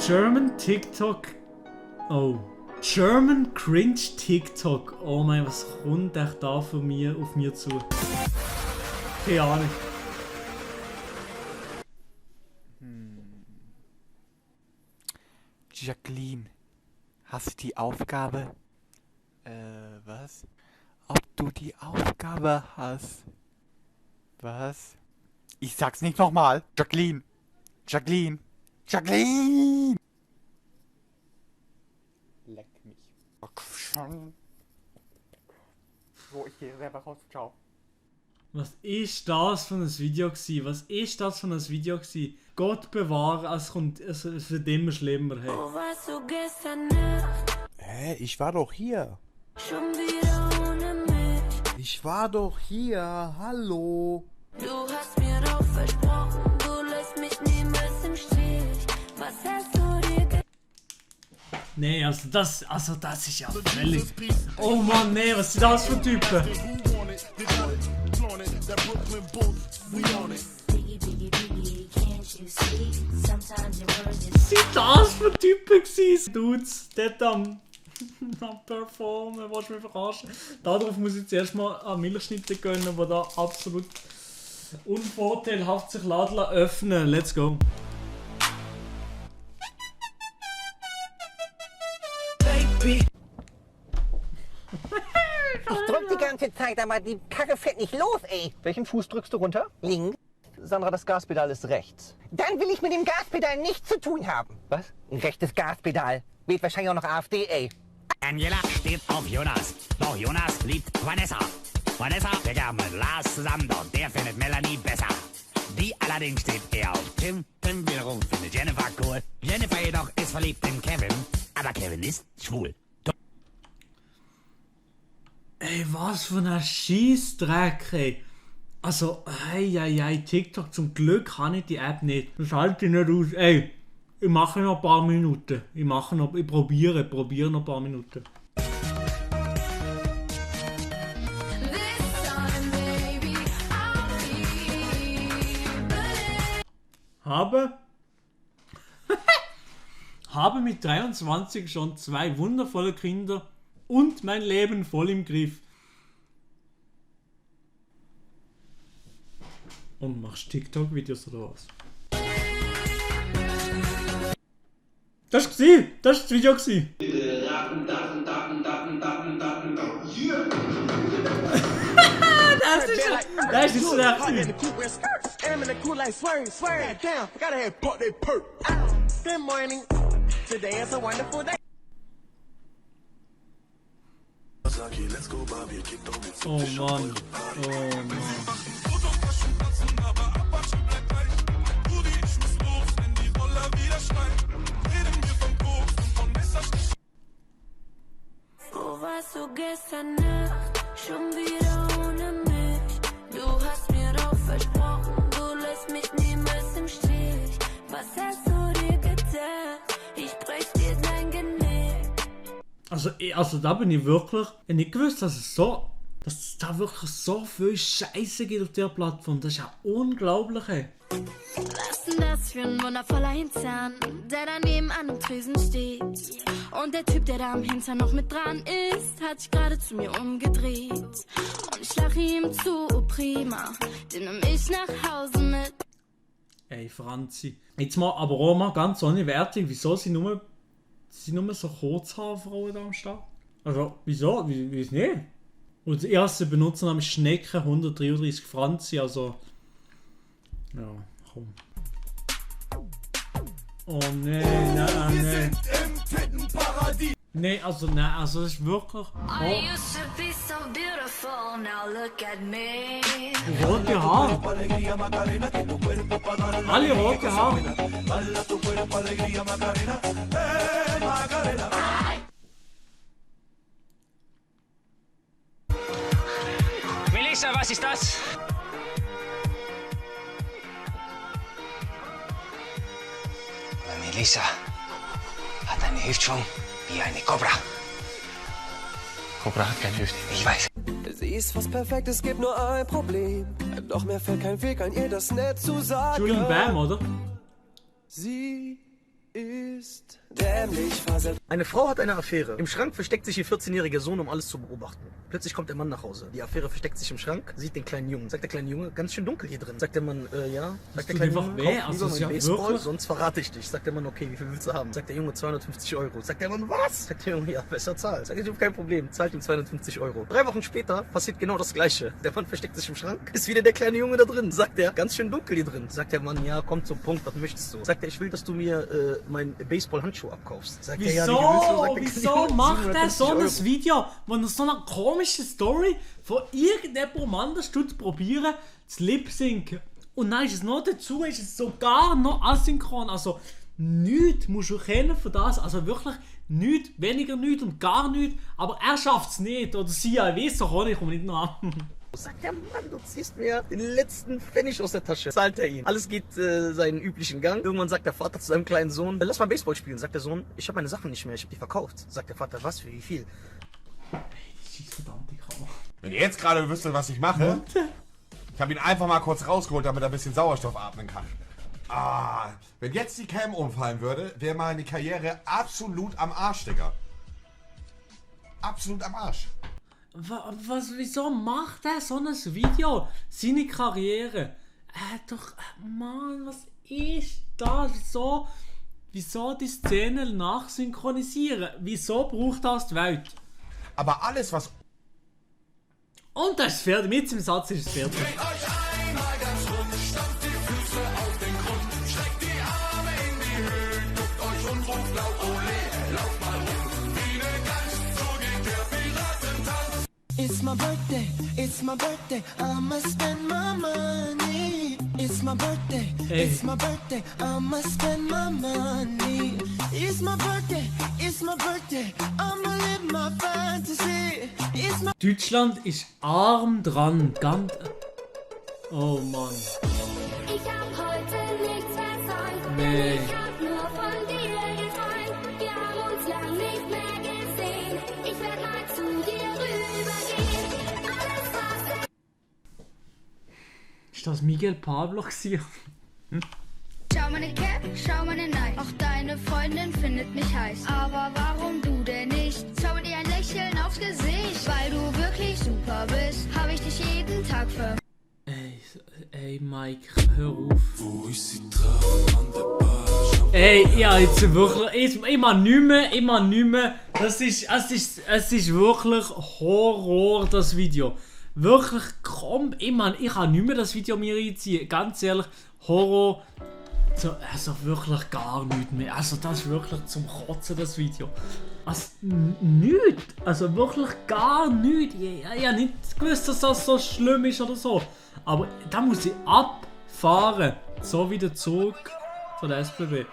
German TikTok. Oh. German Cringe TikTok. Oh mein, was kommt echt da von mir auf mir zu? Keine Ahnung. Jacqueline, hast du die Aufgabe? Was? Ob du die Aufgabe hast? Was? Ich sag's nicht nochmal. Jacqueline! Jacqueline! Jacqueline! Leck mich. Schon. So, ich gehe selber raus. Ciao. Was ist das für ein Video gewesen? Was ist das für ein Video gewesen? Gott bewahre, es wird immer schlimmer. Hey. Wo warst du gestern Nacht? Hä? Ich war doch hier. Schon wieder ohne mich. Ich war doch hier. Hallo. Du hast mir doch versprochen, du lässt mich niemals im Stich. Was hast du dir gedacht? Nee, also das ist ja völlig... Oh Mann, nee, was sind das für Typen? Was sind das für Typen gewesen? Dudes, dort am performen, willst du mich verarschen? Darauf muss ich zuerst mal eine Milchschnitte gönnen, die da absolut unvorteilhaft sich öffnen. Let's go. Ich drück die ganze Zeit, aber die Karre fährt nicht los, ey. Welchen Fuß drückst du runter? Links. Sandra, das Gaspedal ist rechts. Dann will ich mit dem Gaspedal nichts zu tun haben. Was? Ein rechtes Gaspedal. Wählt wahrscheinlich auch noch AfD, ey. Angela steht auf Jonas, doch Jonas liebt Vanessa. Vanessa wäre gern mit Lars zusammen, doch der findet Melanie besser. Die allerdings steht eher auf Tim, Tim wiederum findet Jennifer cool. Jennifer jedoch ist verliebt in Kevin, aber Kevin ist schwul. Ey, was für ein Scheissdreck, ey. Also, TikTok, zum Glück kann ich die App nicht. Das halte ich nicht aus. Ey, ich mache noch ein paar Minuten. Ich probiere noch ein paar Minuten. Habe mit 23 schon 2 wundervolle Kinder und mein Leben voll im Griff. Und machst TikTok-Videos oder was? Das ist das Video gewesen. Das ist schlecht. Oh Mann. Oh Mann. Wo warst du gestern Nacht? Schon wieder ohne mich. Du hast mir doch versprochen, du lässt mich niemals im Stich. Was hast du dir gedacht? Ich brech dir dein Genick. Also da bin ich wirklich nicht gewusst, dass es da wirklich so viel Scheiße gibt auf der Plattform. Das ist ja unglaublich, ey. Was denn das für ein wundervoller Hintern, der daneben an dem Tresen steht. Und der Typ, der da am Hintern noch mit dran ist, hat sich gerade zu mir umgedreht. Und ich lache ihm zu, oh prima, den nimm ich nach Hause mit. Ey, Franzi. Jetzt mal, aber auch mal ganz ohne Wertung, wieso sind nur so Kurzhaarfrauen da am Start? Also, wieso? Wieso nicht? Und der erste Benutzername ist Schnecke 133 Franzi, also... Ja, komm. Oh nee, nein. Nee, also das ist wirklich... I used to be so beautiful, now look at me. Rote Haare. Alle rote Haare. Melissa, was ist das? Melissa hat eine Hüftschwung wie eine Cobra. Cobra hat keine Hüfte. Ich weiß. Sie ist fast perfekt, es gibt nur ein Problem. Doch mir fällt kein Weg an, ihr das nett zu sagen. Julian Bam, oder? Sie ist dämlich versetzt. Eine Frau hat eine Affäre. Im Schrank versteckt sich ihr 14-jähriger Sohn, um alles zu beobachten. Plötzlich kommt der Mann nach Hause. Die Affäre versteckt sich im Schrank, sieht den kleinen Jungen. Sagt der kleine Junge, ganz schön dunkel hier drin. Sagt der Mann, ja. Sagt der kleine Junge, kauf lieber mein Baseball, sonst verrate ich dich. Sagt der Mann, okay, wie viel willst du haben? Sagt der Junge, 250 Euro. Sagt der Mann, was? Sagt der Junge, ja, besser zahl. Sagt der Junge, kein Problem, zahlt ihm 250 Euro. 3 Wochen später passiert genau das Gleiche. Der Mann versteckt sich im Schrank, ist wieder der kleine Junge da drin. Sagt er, ganz schön dunkel hier drin. Sagt der Mann, ja, komm zum Punkt, was möchtest du? Sagt er, ich will, dass du mir mein Baseball-Handschuh abkaufst. Sagt er, ja, wie viel willst du? Sagt Wieso macht er so ein Video, wo er so eine komische Story von irgendjemandem anders probieren zu lip-synken? Und dann ist es noch dazu, ist es sogar noch asynchron. Also nichts musst du kennen von das. Also wirklich nichts, weniger nichts und gar nichts. Aber er schafft es nicht. Oder sie, ja, ich weiß doch auch nicht, ich komme nicht noch an. Sagt der Mann, du ziehst mir den letzten Pfennig aus der Tasche. Zahlt er ihn. Alles geht seinen üblichen Gang. Irgendwann sagt der Vater zu seinem kleinen Sohn, lass mal Baseball spielen. Sagt der Sohn, ich habe meine Sachen nicht mehr, ich habe die verkauft. Sagt der Vater, was, für wie viel? Ey, die ist verdammte Kammer. Wenn ihr jetzt gerade wüsstet, was ich mache, ich habe ihn einfach mal kurz rausgeholt, damit er ein bisschen Sauerstoff atmen kann. Ah, wenn jetzt die Cam umfallen würde, wäre meine Karriere absolut am Arsch, Digga. Absolut am Arsch. Wieso macht er so ein Video? Seine Karriere. Doch, Mann, was ist das? Wieso die Szene nachsynchronisieren? Wieso braucht das die Welt? Aber alles, was... Und das ist fertig. Mit dem Satz ist es fertig. It's my birthday, I'ma spend my money. It's my birthday, I'ma spend my money. It's my birthday, I'ma live my fantasy. Deutschland ist arm dran. Ganz. Oh Mann. Ich hab heute nichts versäumt. Nee. Ich hab nur von dir geträumt. Wir haben uns lang nicht mehr gesehen. Ich werd mal zu dir rübergehen. Alles was. Ist das Miguel Pablo gewesen? Schau meine Cap, schau meine Night. Auch deine Freundin findet mich heiß. Aber warum du denn nicht? Schau dir ein Lächeln aufs Gesicht. Weil du wirklich super bist, hab ich dich jeden Tag für. Ey, Mike, hör auf. Ey, ja, jetzt wirklich, immer nicht mehr. Es ist wirklich Horror, das Video. Wirklich, komm, ich kann nicht mehr das Video mir reinziehen. Ganz ehrlich, Horror. Also wirklich gar nichts mehr. Also das ist wirklich zum Kotzen, das Video. Also nichts. Also wirklich gar nichts. Ich habe nicht gewusst, dass das so schlimm ist oder so. Aber da muss ich abfahren. So wie der Zug von der SBB.